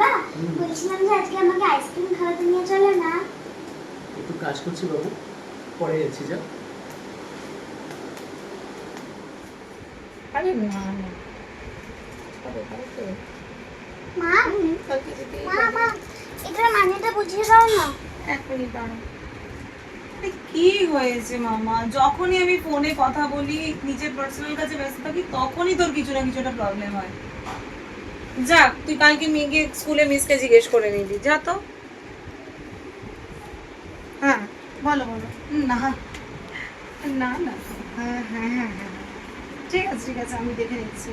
বাবা বলছিলাম যে আজকে আমাকে আইসক্রিম খাওয়াতে নিয়ে চলো না। একটু কাজ করছি বাবু, পরে যাচ্ছি। যা। আরে না না মা মা মা এটার মানেটা বুঝিয়ে দাও না। এক মিনিট দাঁড়াও। কি হয়েছে মামা? যখনই আমি ফোনে কথা বলি, নিজের পার্সোনাল কাছে ব্যস্ত থাকি, তখনই তোর কিছু না কিছু একটা প্রবলেম হয়। যাক, তুই কালকে গিয়ে স্কুলে মিসকে জিজ্ঞেস করে নিবি। যা তো। হ্যাঁ বলো বলো। না না না, হ্যাঁ হ্যাঁ হ্যাঁ হ্যাঁ, ঠিক আছে ঠিক আছে, আমি দেখে নিচ্ছি।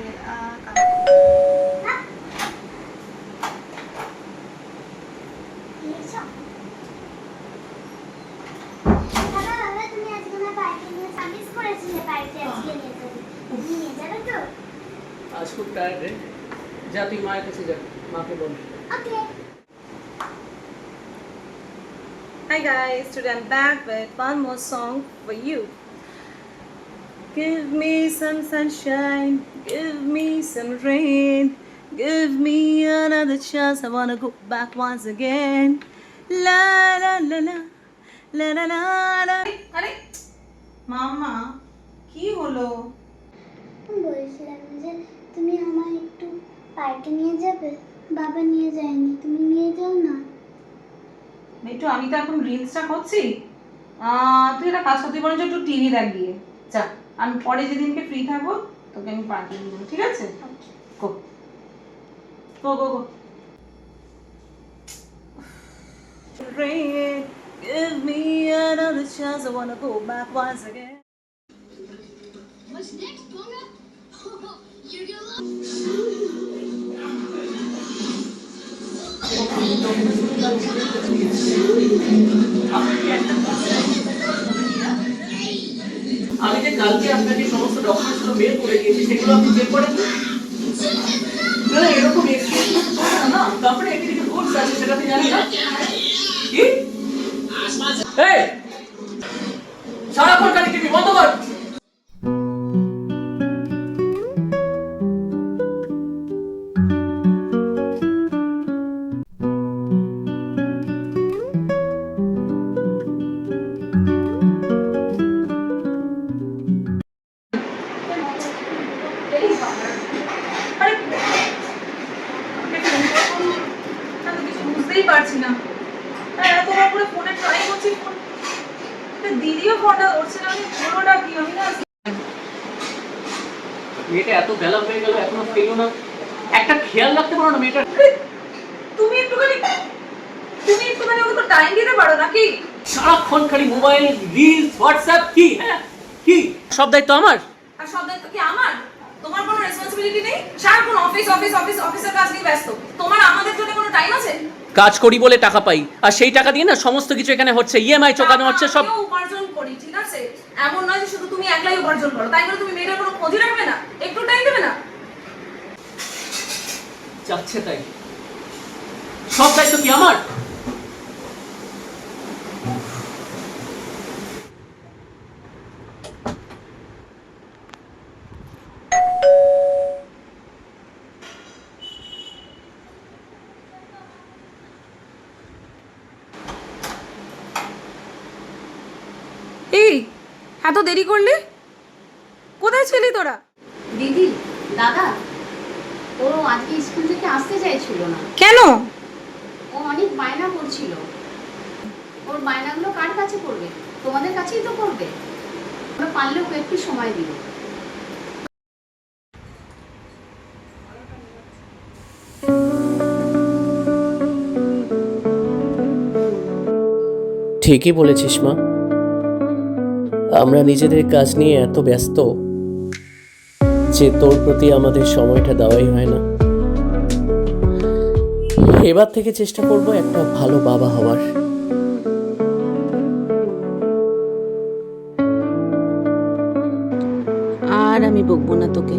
তুমি আজকে আমার পার্টি নিয়ে সার্ভিস করেছিলে, পার্টি আজকে নিয়ে যাবে, নিয়ে যাবে তো? আজ খুব টায়ার্ড রে। যা তুই মায়ের কাছে যা, মাকে বল। ওকে। Hi guys, today I'm back with one more song for you. Give me some sunshine, give me some rain, give me another chance, I wanna go back once again. La la la la, la la la la. আরে মামা, কি হলো? বলছিলাম যে তুমি আমার একটু পার্কে নিয়ে যাবে, বাবা নিয়ে যায়নি, তুমি নিয়ে যাও না। একটু আমি তো এখন রিলসটা করছি। তুই একটা কাজ করতে বরঞ্চ একটু টিভি দেখ গিয়ে। যা, আমি পরে যেদিনকে ফ্রি থাকবো তোকে আমি পার্কে নিয়ে যাবো, ঠিক আছে? গো গো গো গো। Rain, give me another chance, I wanna go back once again. What's next, Bunga? You're gonna love. আমি যে কালকে আপনাকে সমস্ত ডকুমেন্টসগুলো মেল করে দিয়েছি, সেগুলো আপনি চেক করেন না? এরকম এক্সকিউজ না, তারপরে একদিকে রুলস আছে, সেটা আপনি জানেন না? কি এই সারাক্ষণ খালি টিভি বন্ধ কর। আরে আমি কিছু বুঝতেই পারছি না। এতবার করে ফোনে ট্রাই করছি, ফোন দিদিও ফোনটা ধরছে না। আমি পুরোটা কি আমি না মেয়েটা এত বেলা হয়ে গেল এখনো ফেলো না, একটা খেয়াল রাখতে পারো না মেয়েটা? তুমি একটুখানি ওকে তো টাইম দিতে পারো নাকি? সারাক্ষণ খালি মোবাইল, রিলস, হোয়াটসঅ্যাপ। কি হ্যাঁ কি সব দায়িত্ব আমার? আর সব দায়িত্ব কি আমার? তোমার কোনো রেসপন্সিবিলিটি নেই? সারাক্ষণ অফিস অফিস অফিস অফিসের কাজ নিয়ে ব্যস্ত। তোমার আমাদের জন্য কোনো টাইম আছে? কাজ করি বলে টাকা পাই, আর সেই টাকা দিয়ে না সমস্ত কিছু এখানে হচ্ছে, ইএমআই চোকানো হচ্ছে সব। আমিও উপার্জন করি, ঠিক আছে? এমন নয় যে শুধু তুমি একলাই উপার্জন করো, তাই বলে তুমি মেয়েটার কোনো খোঁজই রাখবে না, একটু টাইম দেবে না? যাচ্ছে তাই, সব দায়িত্ব কি আমার? এই এত দেরি করলি? কোথায় ছিলি তোরা? দিদি, দাদা, ও আজকে স্কুল থেকে আসতে চাইছিল না। কেন? ও অনেক বায়না করছিল। ওর বায়নাগুলো কার কাছে করবে? তোমাদের কাছেই তো করবে। আমরা পারলে ওকে একটু সময় দিব। ঠিকই বলেছিস মা, আমরা নিজেদের কাজ নিয়ে এত ব্যস্ত যে তোর প্রতি আমাদের সময়টা দেওয়াই হয় না। এবার থেকে চেষ্টা করব একটা ভালো বাবা হওয়ার। আর আমি বকবো না তোকে।